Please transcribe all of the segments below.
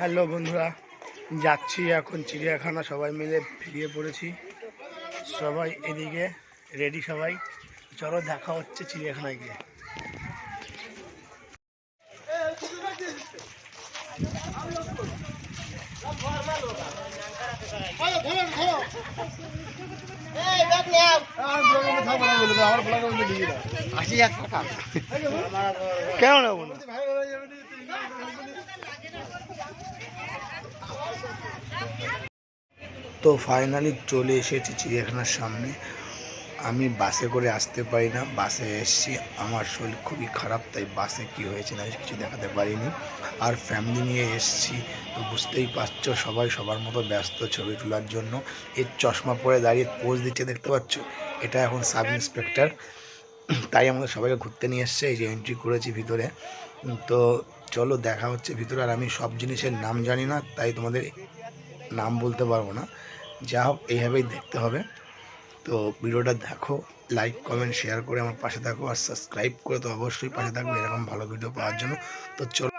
Hello বন্ধুরা, যাচ্ছি এখন চিড়িয়াখানা। সবাই মিলে ফিরিয়ে পড়েছি, সবাই এদিকে রেডি। সবাই চলো, দেখা হচ্ছে চিড়িয়াখানায় গিয়ে। কেন নেবো না? তো ফাইনালি চলে এসেছি চিড়িয়াখানার সামনে। আমি বাসে করে আসতে পারি না, বাসে এসেছি। আমার শরীর খুবই খারাপ, তাই বাসে কি হয়েছে না কিছু দেখাতে পারিনি। আর ফ্যামিলি নিয়ে এসেছি, তো বুঝতেই পারছো সবাই সবার মতো ব্যস্ত ছবি তোলার জন্য। এর চশমা পরে দাঁড়িয়ে পোজ দিচ্ছে, দেখতে পাচ্ছ? এটা এখন সাব ইন্সপেক্টর, তাই আমাদের সবাইকে ঘুরতে নিয়ে এসছে। এই যে এন্ট্রি করেছি ভিতরে। তো চলো দেখা হচ্ছে ভিতরে। আর আমি সব জিনিসের নাম জানি না, তাই তোমাদের নাম বলতে পারবো না। যা হোক, এইভাবেই দেখতে হবে। তো ভিডিওটা দেখো, লাইক কমেন্ট শেয়ার করে আমার পাশে থাকো, আর সাবস্ক্রাইব করে তো অবশ্যই পাশে থাকবো এরকম ভালো ভিডিও পাওয়ার জন্য। তো চলো,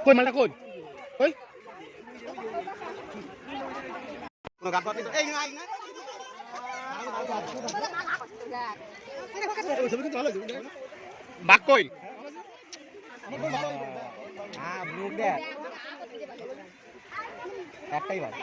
কই মালটা কই কই বাক কই একটাই বাক।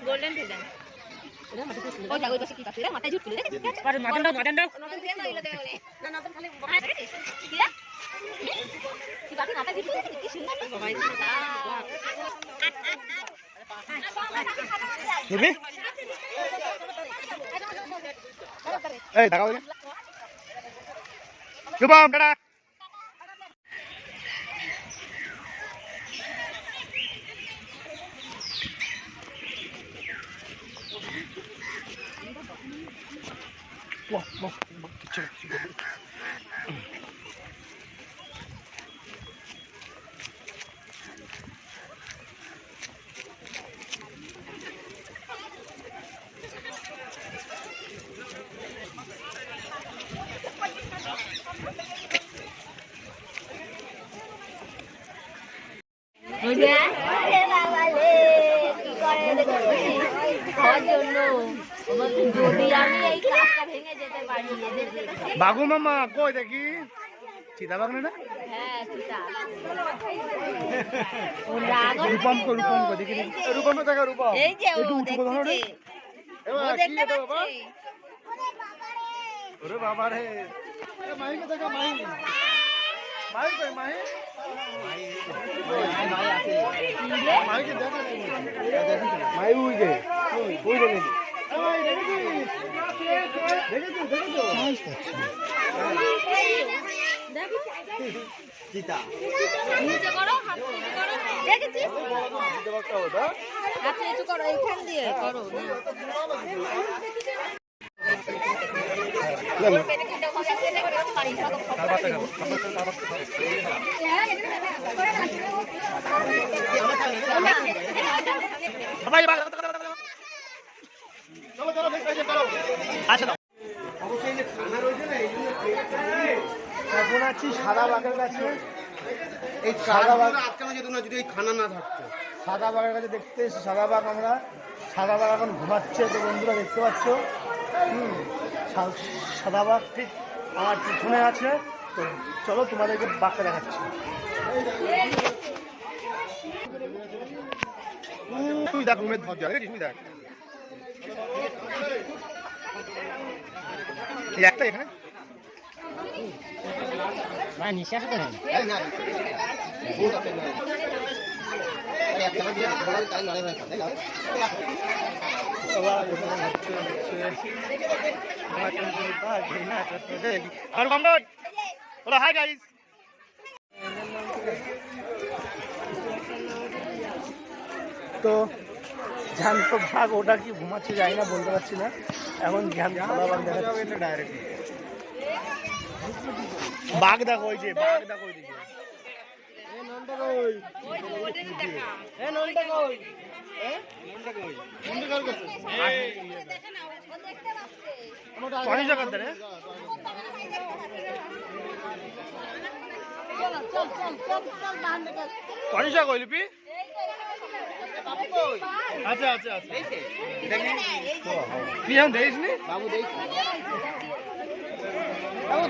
গোল্ডেন ফিল্ডার ওই জায়গায় বসে কি কাছে রে মাথায় ঝুট তুলে দেখে আরে মাটন দাও নতুন দিয়ে মাইলে দেও রে না নতুন খালি কি রে কি বাকি মাথায় ঝুট তুলে কি সুন্দর সবাই দিবি এই দেখাও রে শুভম টাটা। বাঘু মামা কই দেখি চিতা বাঘ না? রূপম কো দেখি রূপম দেখা রূপম এই যে ও দেখছে ও দেখতে পাচ্ছে। ওরে বাবা রে, এ মাই কে দেখা মাই কই মাই আছে মাই কে দেখা মাই উই গে দেখি চিতা নিচে করো, হাত নিচে করো, দেখেছিস? হাত নিচে করো, এইখান দিয়ে করো এখন আছি সাদা বাঘের কাছে। এই সাদা বাঘ আটকানো যেত না যদি এই খানা না থাকতো। সাদা বাঘের কাছে দেখতে এসেছি সাদা বাঘ আমরা। সাদা বাঘ এখন ঘুমাচ্ছে, তো বন্ধুরা দেখতে পাচ্ছ। সাদা বাঘ ঠিক আমার পিছনে আছে। তো চলো তোমাদেরকে বাঘটা দেখাচ্ছি। তুই দেখ রুমের ধর যাবে, তুই দেখ এই একটা এখানে নিঃশ্বাস হাই গাইস। তো জ্যান্ত ভাগ ওটা কি ঘুমাচ্ছে যাই না বলতে পারছি না। এখন জ্যান্ত ডাইরেক্ট বাঘ দেখো, ওই যে বাঘ দেখো ওই দিকে। আচ্ছা আচ্ছা আচ্ছা তুই এখন দেখিসনি? বাবু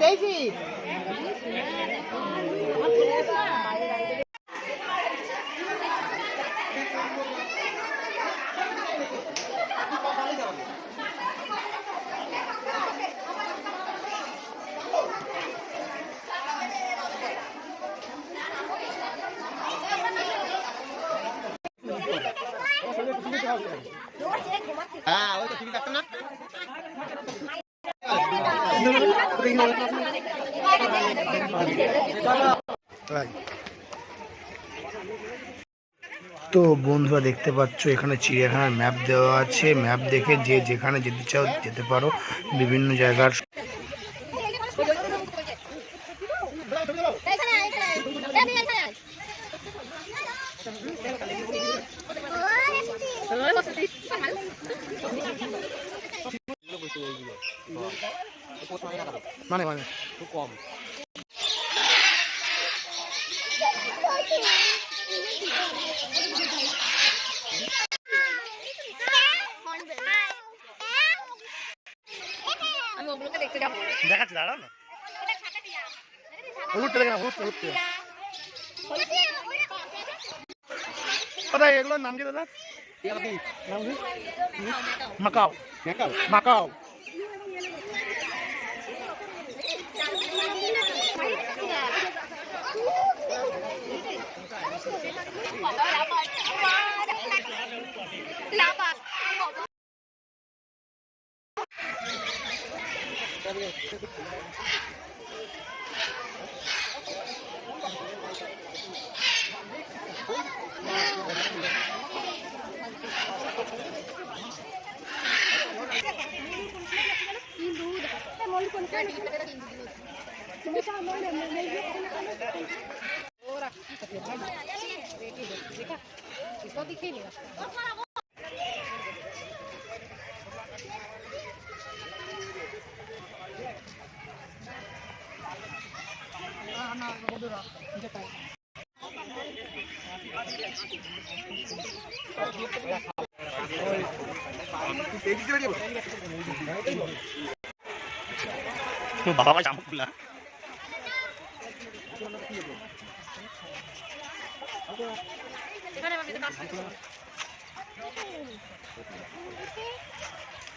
দেখি হ্যাঁ ওই তো ঠিক আছে না। তো বন্ধুরা দেখতে পাচ্ছ এখানে চিড়িয়াখানার ম্যাপ দেওয়া আছে। ম্যাপ দেখে যে যেখানে যেতে চাও যেতে পারো। বিভিন্ন জায়গার মানে খুব কম। দেখাচ্ছি দাঁড়াও না, উঠতে দেখে না, উঠতে কোথায় এগুলোর নাম কি দাদা? নাম কি? Macau Macau. বাবা জামা খুলা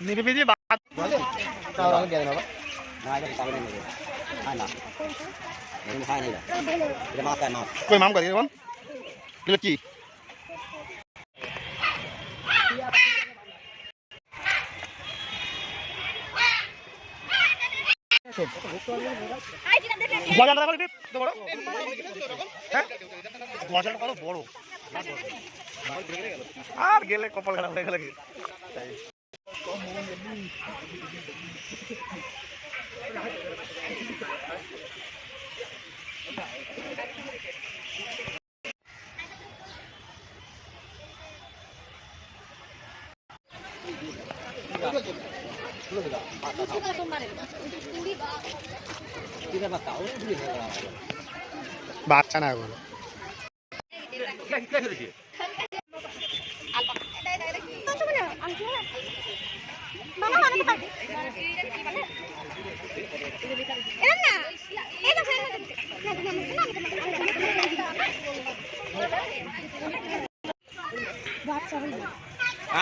নির্বিধি বাদ कोई माम करिए कौन की বড় আর গেলে কপাল খারাপ হয়ে গেলে বাচ্চা না এগুলো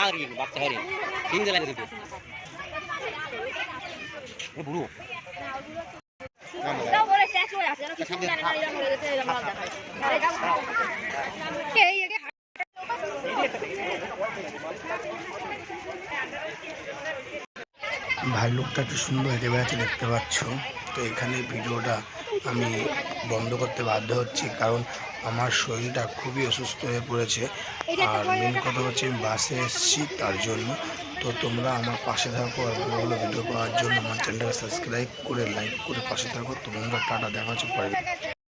আর কি বাচ্চা হরিণ তিনটে লাগে দুটো বুড়ো তাও বলে ট্যাক্স হয়ে আছে যেন কিছু জানে না এরকম হয়ে গেছে এরকম মাল দেখায় আরে এটা এই একে ভাল্লুকটা কি সুন্দর হেঁটে বেড়াচ্ছে দেখতে পাচ্ছ। তো এখানে ভিডিওটা আমি বন্ধ করতে বাধ্য হচ্ছি, কারণ আমার শরীরটা খুবই অসুস্থ হয়ে পড়েছে। আর মেন কথা হচ্ছে আমি বাসে এসেছি তার জন্য। তো তোমরা আমার পাশে থাকো আর ভালো ভালো ভিডিও পাওয়ার জন্য আমার চ্যানেলটা সাবস্ক্রাইব করে লাইক করে পাশে থাকো। তোমরা টাটা, দেখা হচ্ছে পরে।